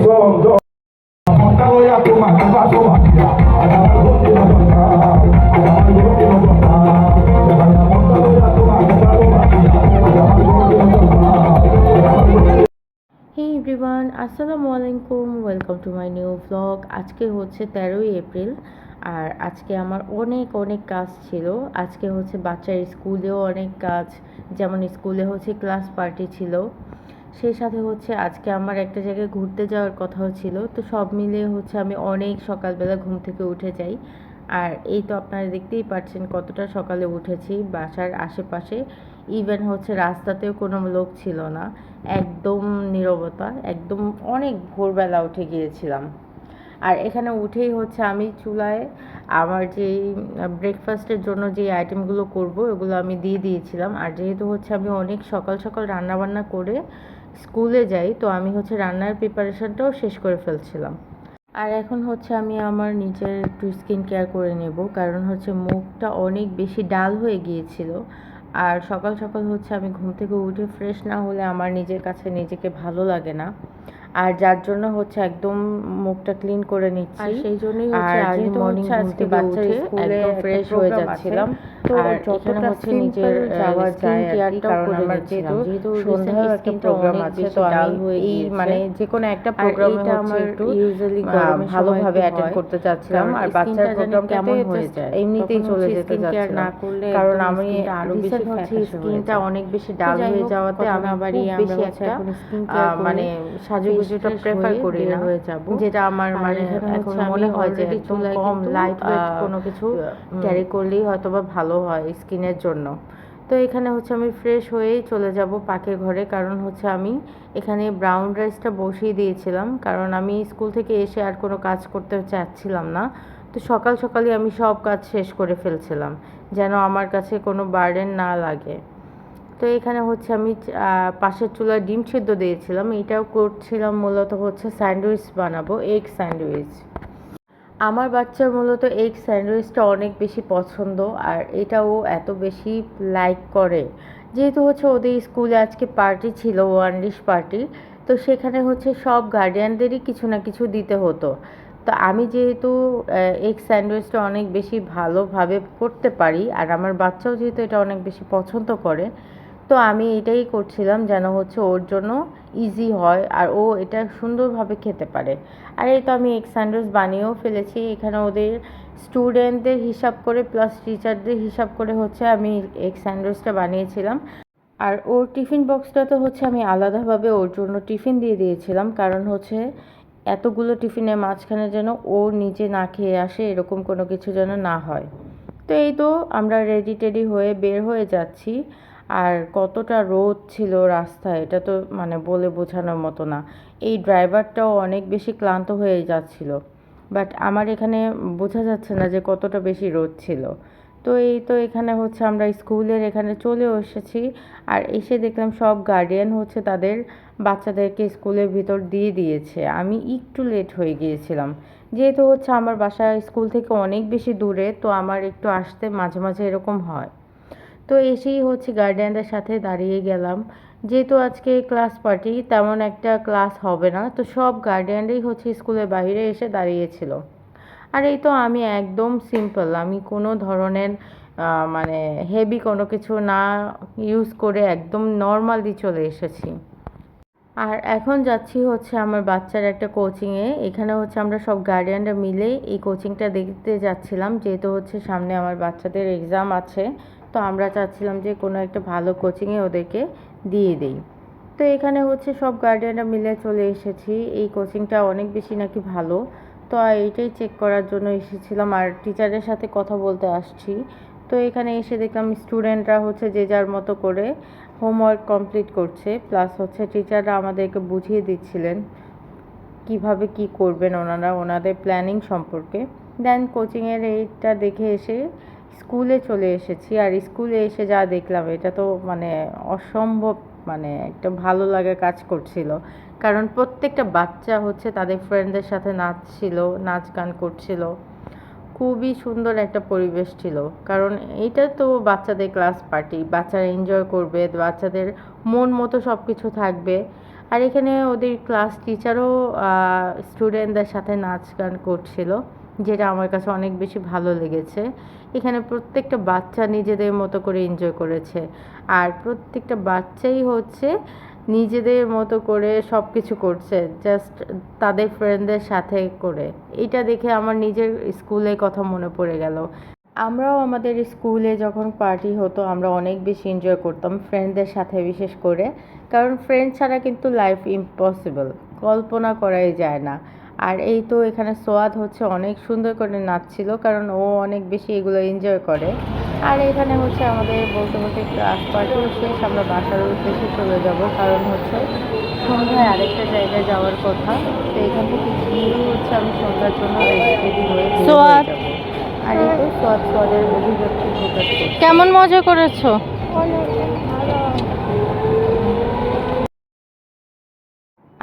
Everyone, আসসালামু আলাইকুম, welcome to my new blog. আজকে হচ্ছে 13ই এপ্রিল, আর আজকে আমার অনেক অনেক কাজ ছিল। আজকে হচ্ছে বাচ্চার স্কুলেও অনেক কাজ, যেমন স্কুলে হচ্ছে ক্লাস পার্টি ছিল, সেই সাথে হচ্ছে আজকে আমার একটা জায়গায় ঘুরতে যাওয়ার কথাও ছিল। তো সব মিলিয়ে হচ্ছে আমি অনেক সকালবেলা ঘুম থেকে উঠে যাই। আর এই তো আপনারা দেখতেই পাচ্ছেন কতটা সকালে উঠেছি। বাসার আশেপাশে ইভেন হচ্ছে রাস্তাতেও কোনো লোক ছিল না, একদম নীরবতা, একদম অনেক ভোরবেলা উঠে গিয়েছিলাম। আর এখানে উঠেই হচ্ছে আমি চুলায় আমার যেই ব্রেকফাস্টের জন্য যে আইটেমগুলো করব ওগুলো আমি দিয়ে দিয়েছিলাম। আর যেহেতু হচ্ছে আমি অনেক সকাল সকাল রান্নাবান্না করে স্কুলে যাই, তো আমি হচ্ছে রান্নার প্রিপারেশনটাও শেষ করে ফেলছিলাম। আর এখন হচ্ছে আমি আমার নিজের একটু স্কিন কেয়ার করে নেব, কারণ হচ্ছে মুখটা অনেক বেশি ডাল হয়ে গিয়েছিল। আর সকাল সকাল হচ্ছে আমি ঘুম থেকে উঠে ফ্রেশ না হলে আমার নিজের কাছে নিজেকে ভালো লাগে না। আর যার জন্য হচ্ছে একদম মুখটা ক্লিন করে নিচ্ছি। আর সেই জন্যই হচ্ছে আর্লি মর্নিং ঘুম থেকে উঠে একদম ফ্রেশ হয়ে যাচ্ছিলাম। তো আর যতটা হচ্ছে নিজের যাওয়া যায় কেয়ারটাও করে নিচ্ছিলাম, যেহেতু সন্ধ্যায় একটা প্রোগ্রাম আছে। তো আমি এই মানে যে কোনো একটা প্রোগ্রামে হচ্ছে একটু ইউজুয়ালি ভালোভাবে অ্যাটেন্ড করতে চাচ্ছিলাম। আর বাচ্চার প্রোগ্রাম কেমন হয়ে যায় এমনিতেই চলে যেতে চাচ্ছিলাম না করলে, কারণ আমি আরো বেশি হচ্ছে স্কিনটা অনেক বেশি ডাল হয়ে যাওয়াতে আমি খুব বেশি একটা মানে সাজুগুজুটা প্রেফার করি না, যেটা আমার মানে এখন মনে হয় যে একদম কম লাইট ওয়েট কোনো কিছু ক্যারি করলেই হয়তো বা ভালো হয় স্কিনের জন্য। তো এখানে হচ্ছে আমি ফ্রেশ হয়েই চলে যাব পাকের ঘরে, কারণ হচ্ছে আমি এখানে ব্রাউন রাইসটা বসিয়ে দিয়েছিলাম, কারণ আমি স্কুল থেকে এসে আর কোনো কাজ করতে চাচ্ছিলাম না। তো সকাল সকালই আমি সব কাজ শেষ করে ফেলছিলাম, যেন আমার কাছে কোনো বার্ডেন না লাগে। তো এখানে হচ্ছে আমি পাশের চুলায় ডিম সিদ্ধ দিয়েছিলাম। এটাও করছিলাম মূলত হচ্ছে স্যান্ডউইচ বানাবো, এগ স্যান্ডউইচ। আমার বাচ্চার মূলত এগ স্যান্ডউইচটা অনেক বেশি পছন্দ, আর এটাও এত বেশি লাইক করে। যেহেতু হচ্ছে ওদের স্কুলে আজকে পার্টি ছিল, ওয়ান ডিশ পার্টি, তো সেখানে হচ্ছে সব গার্ডিয়ানদেরই কিছু না কিছু দিতে হতো। তো আমি যেহেতু এগ স্যান্ডউইচটা অনেক বেশি ভালোভাবে করতে পারি, আর আমার বাচ্চাও যেহেতু এটা অনেক বেশি পছন্দ করে, তো আমি এটাই করছিলাম যেন হচ্ছে ওর জন্য ইজি হয় আর ও এটা সুন্দরভাবে খেতে পারে। আর এই তো আমি এগ স্যান্ডউইচ বানিয়েও ফেলেছি। এখানে ওদের স্টুডেন্টদের হিসাব করে প্লাস টিচারদের হিসাব করে হচ্ছে আমি এগ স্যান্ডউইচটা বানিয়েছিলাম। আর ওর টিফিন বক্সটাতে হচ্ছে আমি আলাদাভাবে ওর জন্য টিফিন দিয়ে দিয়েছিলাম, কারণ হচ্ছে এতগুলো টিফিনের মাঝখানে যেন ও নিজে না খেয়ে আসে, এরকম কোনো কিছু যেন না হয়। তো এই তো আমরা রেডি টেডি হয়ে বের হয়ে যাচ্ছি। আর কতটা রোদ ছিল রাস্তায়, এটা তো মানে বলে বোঝানোর মতো না। এই ড্রাইভারটাও অনেক বেশি ক্লান্ত হয়ে যাচ্ছিল, বাট আমার এখানে বোঝা যাচ্ছে না যে কতটা বেশি রোদ ছিল। তো এই তো এখানে হচ্ছে আমরা স্কুলের এখানে চলেও এসেছি। আর এসে দেখলাম সব গার্ডিয়ান হচ্ছে তাদের বাচ্চাদেরকে স্কুলের ভিতর দিয়ে দিয়েছে। আমি একটু লেট হয়ে গিয়েছিলাম, যেহেতু হচ্ছে আমার বাসা স্কুল থেকে অনেক বেশি দূরে, তো আমার একটু আসতে মাঝে মাঝে এরকম হয়। তো এসেই হচ্ছে গার্ডিয়ানদের সাথে দাঁড়িয়ে গেলাম। যেহেতু আজকে ক্লাস পার্টি, তেমন একটা ক্লাস হবে না, তো সব গার্ডিয়ানরাই হচ্ছে স্কুলের বাইরে এসে দাঁড়িয়েছিল। আর এই তো আমি একদম সিম্পল, আমি কোনো ধরনের মানে হেভি কোনো কিছু না ইউজ করে একদম নর্মালি চলে এসেছি। আর এখন যাচ্ছি হচ্ছে আমার বাচ্চার একটা কোচিংয়ে। এখানে হচ্ছে আমরা সব গার্ডিয়ানরা মিলে এই কোচিংটা দেখতে যাচ্ছিলাম, যেহেতু হচ্ছে সামনে আমার বাচ্চাদের এক্সাম আছে। তো আমরা চাচ্ছিলাম যে কোনো একটা ভালো কোচিংয়ে ওদেরকে দিয়ে দিই। তো এখানে হচ্ছে সব গার্ডিয়ানরা মিলে চলে এসেছি। এই কোচিংটা অনেক বেশি নাকি ভালো, তো এইটাই চেক করার জন্য এসেছিলাম আর টিচারের সাথে কথা বলতে আসছি। তো এখানে এসে দেখলাম স্টুডেন্টরা হচ্ছে যে যার মতো করে হোমওয়ার্ক কমপ্লিট করছে, প্লাস হচ্ছে টিচাররা আমাদেরকে বুঝিয়ে দিচ্ছিলেন কিভাবে কি করবেন ওনারা, ওনাদের প্ল্যানিং সম্পর্কে। দেন কোচিংয়ের এইটা দেখে এসে স্কুলে চলে এসেছি। আর স্কুলে এসে যা দেখলাম এটা তো মানে অসম্ভব, মানে একটা ভালো লাগা কাজ করছিল, কারণ প্রত্যেকটা বাচ্চা হচ্ছে তাদের ফ্রেন্ডদের সাথে নাচছিল, নাচ গান করছিল। খুবই সুন্দর একটা পরিবেশ ছিল, কারণ এইটা তো বাচ্চাদের ক্লাস পার্টি, বাচ্চারা এনজয় করবে, বাচ্চাদের মন মতো সব কিছু থাকবে। আর এখানে ওদের ক্লাস টিচারও স্টুডেন্টদের সাথে নাচ গান করছিল, যেটা আমার কাছে অনেক বেশি ভালো লেগেছে। এখানে প্রত্যেকটা বাচ্চা নিজেদের মতো করে এনজয় করেছে, আর প্রত্যেকটা বাচ্চাই হচ্ছে নিজেদের মতো করে সব কিছু করছে, জাস্ট তাদের ফ্রেন্ডদের সাথে করে। এটা দেখে আমার নিজের স্কুলের কথা মনে পড়ে গেল। আমরাও আমাদের স্কুলে যখন পার্টি হতো আমরা অনেক বেশি এনজয় করতাম ফ্রেন্ডদের সাথে, বিশেষ করে কারণ ফ্রেন্ড ছাড়া কিন্তু লাইফ ইম্পসিবল, কল্পনা করাই যায় না। আর এই তো এখানে সোয়াদ হচ্ছে অনেক সুন্দর করে নাচছিল, কারণ ও অনেক বেশি এগুলো এনজয় করে। আর এখানে হচ্ছে আমাদের বলতে বলতে ক্লাস পার্টিও শেষ, আমরা বাসার উদ্দেশ্যে চলে যাব, কারণ হচ্ছে সন্ধ্যায় আরেকটা জায়গায় যাওয়ার কথা। তো এখান থেকে গিয়ে হচ্ছে আমি সন্ধ্যার জন্য রেডি হয়ে বের হয়ে যাব। আর এই তো সোয়াদের অভিব্যক্তি প্রকাশ করছে। কেমন মজা করেছো?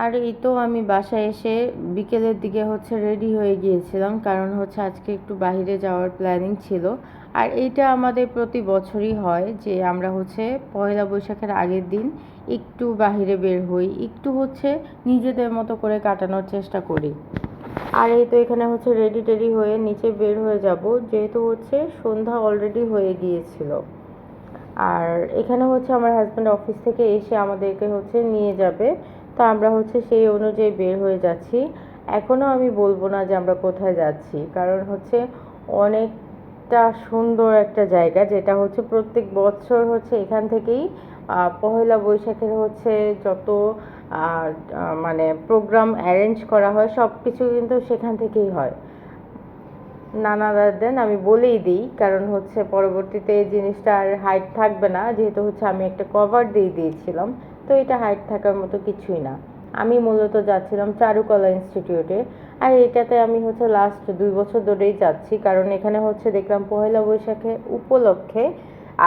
আর এই তো আমি বাসায় এসে বিকেলের দিকে হচ্ছে রেডি হয়ে গিয়েছিলাম, কারণ হচ্ছে আজকে একটু বাইরে যাওয়ার প্ল্যানিং ছিল। আর এইটা আমাদের প্রতি বছরই হয় যে আমরা হচ্ছে পয়লা বৈশাখের আগের দিন একটু বাইরে বের হই, একটু হচ্ছে নিজেদের মতো করে কাটানোর চেষ্টা করি। আর এই তো এখানে হচ্ছে রেডি টেডি হয়ে নিচে বের হয়ে যাব, যেহেতু হচ্ছে সন্ধ্যা অলরেডি হয়ে গিয়েছিল। আর এখানে হচ্ছে আমার হাজব্যান্ড অফিস থেকে এসে আমাদেরকে হচ্ছে নিয়ে যাবে, তো আমরা হচ্ছে সেই অনুযায়ী বের হয়ে যাচ্ছি। এখনও আমি বলবো না যে আমরা কোথায় যাচ্ছি, কারণ হচ্ছে অনেকটা সুন্দর একটা জায়গা, যেটা হচ্ছে প্রত্যেক বছর হচ্ছে এখান থেকেই পহেলা বৈশাখের হচ্ছে যত মানে প্রোগ্রাম অ্যারেঞ্জ করা হয় সব কিছু কিন্তু সেখান থেকেই হয়। নানা দেন আমি বলেই দিই, কারণ হচ্ছে পরবর্তীতে এই জিনিসটা আর হাইট থাকবে না, যেহেতু হচ্ছে আমি একটা কভার দিয়ে দিয়েছিলাম, তো এটা হাইট থাকার মতো কিছুই না। আমি মূলত যাচ্ছিলাম চারুকলা ইনস্টিটিউটে, আর এটাতে আমি হচ্ছে লাস্ট 2 বছর ধরেই যাচ্ছি, কারণ এখানে হচ্ছে দেখলাম পহেলা বৈশাখে উপলক্ষে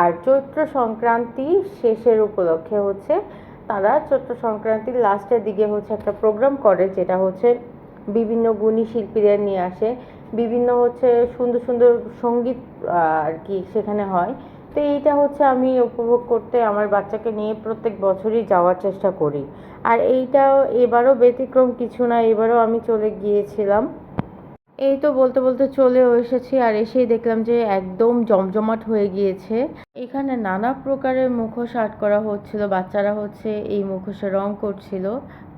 আর চৈত্র সংক্রান্তি শেষের উপলক্ষে হচ্ছে তারা চৈত্র সংক্রান্তির লাস্টের দিকে হচ্ছে একটা প্রোগ্রাম করে, যেটা হচ্ছে বিভিন্ন গুণী শিল্পীদের নিয়ে আসে, বিভিন্ন হচ্ছে সুন্দর সুন্দর সঙ্গীত আর কি সেখানে হয়। তো এইটা হচ্ছে আমি উপভোগ করতে আমার বাচ্চাকে নিয়ে প্রত্যেক বছরই যাওয়ার চেষ্টা করি। আর এইটাও এবারও ব্যতিক্রম কিছু না, এবারও আমি চলে গিয়েছিলাম। এই তো বলতে বলতে চলেও এসেছি, আর এসেই দেখলাম যে একদম জমজমাট হয়ে গিয়েছে। এখানে নানা প্রকারের মুখোশ আর্ট করা হচ্ছিল, বাচ্চারা হচ্ছে এই মুখোশে রং করছিল,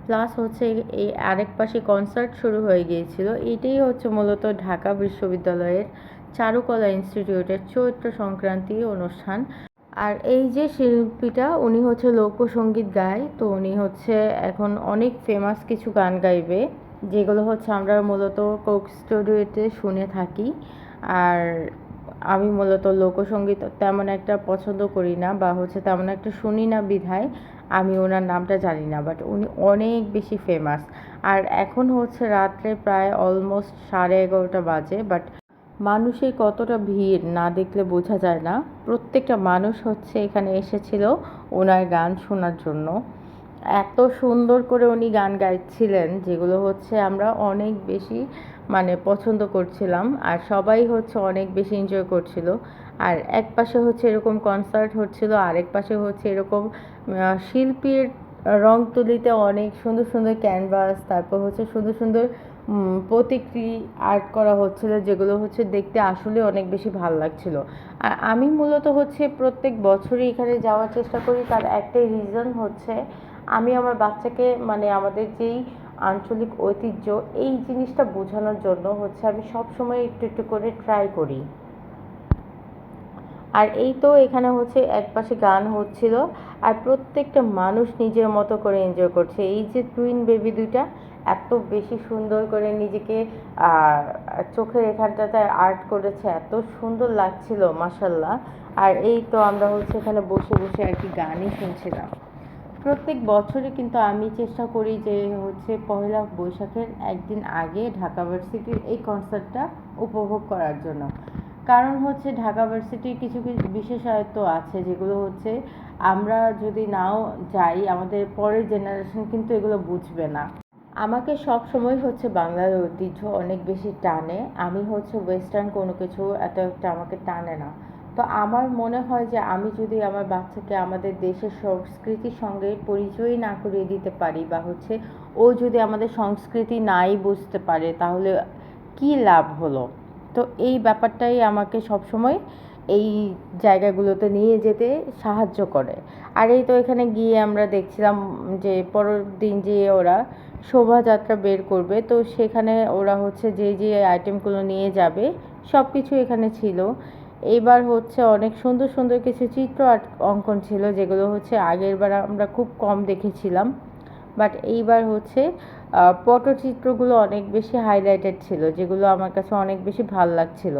প্লাস হচ্ছে এই আরেক পাশে কনসার্ট শুরু হয়ে গিয়েছিল। এইটাই হচ্ছে মূলত ঢাকা বিশ্ববিদ্যালয়ের চারুকলা ইনস্টিটিউটের চৈত্র সংক্রান্তি অনুষ্ঠান। আর এই যে শিল্পীটা উনি হচ্ছে লোকসঙ্গীত গায়, তো উনি হচ্ছে এখন অনেক ফেমাস কিছু গান গাইবে, যেগুলো হচ্ছে আমরা মূলত কোক স্টুডিওতে শুনে থাকি। আর আমি মূলত লোকসঙ্গীত তেমন একটা পছন্দ করি না, বা হচ্ছে তেমন একটা শুনি না বিধায় আমি ওনার নামটা জানি না, বাট উনি অনেক বেশি ফেমাস। আর এখন হচ্ছে রাত্রে প্রায় অলমোস্ট 11:30 বাজে, বাট মানুষের কতটা ভিড় না দেখলে বোঝা যায় না। প্রত্যেকটা মানুষ হচ্ছে এখানে এসেছিল ওনার গান শোনার জন্য। এত সুন্দর করে উনি গান গাইছিলেন, যেগুলো হচ্ছে আমরা অনেক বেশি মানে পছন্দ করছিলাম, আর সবাই হচ্ছে অনেক বেশি এনজয় করছিল। আর এক পাশে হচ্ছে এরকম কনসার্ট হচ্ছিল, আরেক পাশে হচ্ছে এরকম শিল্পীর রং তুলিতে অনেক সুন্দর সুন্দর ক্যানভাস, তারপর হচ্ছে সুন্দর সুন্দর প্রতিকৃতি আর্ট করা হচ্ছিল, যেগুলো হচ্ছে দেখতে আসলে অনেক বেশি ভালো লাগছিল। আর আমি মূলত হচ্ছে প্রত্যেক বছরই এখানে যাওয়ার চেষ্টা করি, তার একটাই রিজন হচ্ছে আমি আমার বাচ্চাকে মানে আমাদের যেই আঞ্চলিক ঐতিহ্য এই জিনিসটা বোঝানোর জন্য হচ্ছে আমি সব সময় একটু একটু করে ট্রাই করি। আর এই তো এখানে হচ্ছে একপাশে গান হচ্ছিল, আর প্রত্যেকটা মানুষ নিজের মতো করে এনজয় করছে। এই যে টুইন বেবি দুইটা এত বেশি সুন্দর করে নিজেকে চোখের এখানটাতে আর্ট করেছে, এত সুন্দর লাগছিল মাশাল্লাহ। আর এই তো আমরা হচ্ছে এখানে বসে বসে আর কি গানই শুনছিলাম। প্রত্যেক বছরই কিন্তু আমি চেষ্টা করি যে হচ্ছে পহেলা বৈশাখের একদিন আগে ঢাকা ভার্সিটির এই কনসার্টটা উপভোগ করার জন্য, কারণ হচ্ছে ঢাকা ভার্সিটির কিছু কিছু বিশেষায়িত আছে, যেগুলো হচ্ছে আমরা যদি নাও যাই আমাদের পরের জেনারেশন কিন্তু এগুলো বুঝবে না। আমাকে সব সময় হচ্ছে বাংলার ঐতিহ্য অনেক বেশি টানে, আমি হচ্ছে ওয়েস্টার্ন কোনো কিছু এত একটা আমাকে টানে না। তো আমার মনে হয় যে আমি যদি আমার বাচ্চাকে আমাদের দেশের সংস্কৃতির সঙ্গে পরিচয় না করিয়ে দিতে পারি, বা হচ্ছে ও যদি আমাদের সংস্কৃতি নাই বুঝতে পারে, তাহলে কী লাভ হলো? তো এই ব্যাপারটাই আমাকে সবসময় এই জায়গাগুলোতে নিয়ে যেতে সাহায্য করে। আর এই তো এখানে গিয়ে আমরা দেখছিলাম যে পরের দিন যে ওরা শোভাযাত্রা বের করবে, তো সেখানে ওরা হচ্ছে যে যে আইটেমগুলো নিয়ে যাবে সব কিছু এখানে ছিল। এইবার হচ্ছে অনেক সুন্দর সুন্দর কিছু চিত্র অঙ্কন ছিল, যেগুলো হচ্ছে আগের বার আমরা খুব কম দেখেছিলাম, বাট এইবার হচ্ছে পটচিত্রগুলো অনেক বেশি হাইলাইটেড ছিল, যেগুলো আমার কাছে অনেক বেশি ভাল লাগছিল।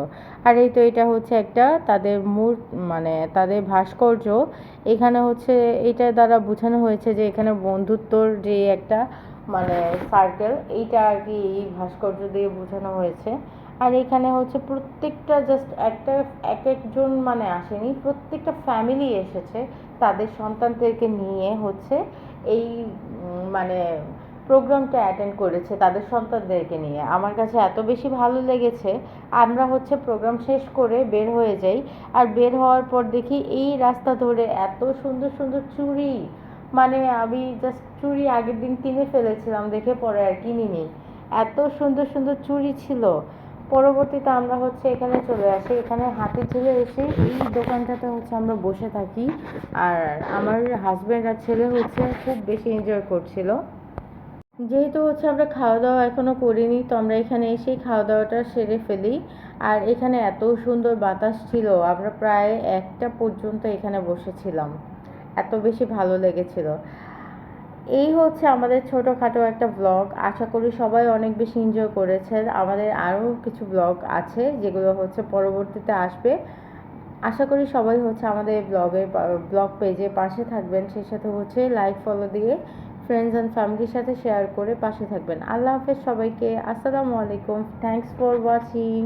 আর এই তো এটা হচ্ছে একটা তাদের মানে তাদের ভাস্কর্য। এখানে হচ্ছে এটার দ্বারা বোঝানো হয়েছে যে এখানে বন্ধুত্বর যে একটা মানে সার্কেল, এইটা আর কি এই ভাস্কর্য দিয়ে বোঝানো হয়েছে। আর এখানে হচ্ছে প্রত্যেকটা জাস্ট একটা এক একজন মানে আসেনি, প্রত্যেকটা ফ্যামিলি এসেছে তাদের সন্তানদেরকে নিয়ে হচ্ছে এই মানে প্রোগ্রামটা অ্যাটেন্ড করেছে তাদের সন্তানদেরকে নিয়ে। আমার কাছে এত বেশি ভালো লেগেছে। আমরা হচ্ছে প্রোগ্রাম শেষ করে বের হয়ে যাই, আর বের হওয়ার পর দেখি এই রাস্তা ধরে এত সুন্দর সুন্দর চুড়ি, মানে আমি জাস্ট চুড়ি আগের দিন কিনে ফেলেছিলাম দেখে, পরে আর কিনিনি। এত সুন্দর সুন্দর চুড়ি ছিল। পরবর্তীতে আমরা হচ্ছে এখানে চলে আসি, এখানে হাতিঝিলে এসে এই দোকানটাতে হচ্ছে আমরা বসে থাকি। আর আমার হাজব্যান্ড আর ছেলে হচ্ছে খুব বেশি এনজয় করছিল। যেহেতু হচ্ছে আমরা খাওয়া দাওয়া এখনও করিনি, তো আমরা এখানে এসেই খাওয়া দাওয়াটা সেরে ফেলি। আর এখানে এত সুন্দর বাতাস ছিল, আমরা প্রায় 1টা পর্যন্ত এখানে বসেছিলাম, এত বেশি ভালো লেগেছিল। এই হচ্ছে আমাদের ছোটোখাটো একটা ব্লগ। আশা করি সবাই অনেক বেশি এনজয় করেছেন। আমাদের আরও কিছু ব্লগ আছে যেগুলো হচ্ছে পরবর্তীতে আসবে। আশা করি সবাই হচ্ছে আমাদের ব্লগ পেজে পাশে থাকবেন, সেই সাথে হচ্ছে লাইক ফলো দিয়ে ফ্রেন্ডস অ্যান্ড ফ্যামিলির সাথে শেয়ার করে পাশে থাকবেন। আল্লাহ হাফেজ সবাইকে। আসসালামু আলাইকুম। Thanks for watching.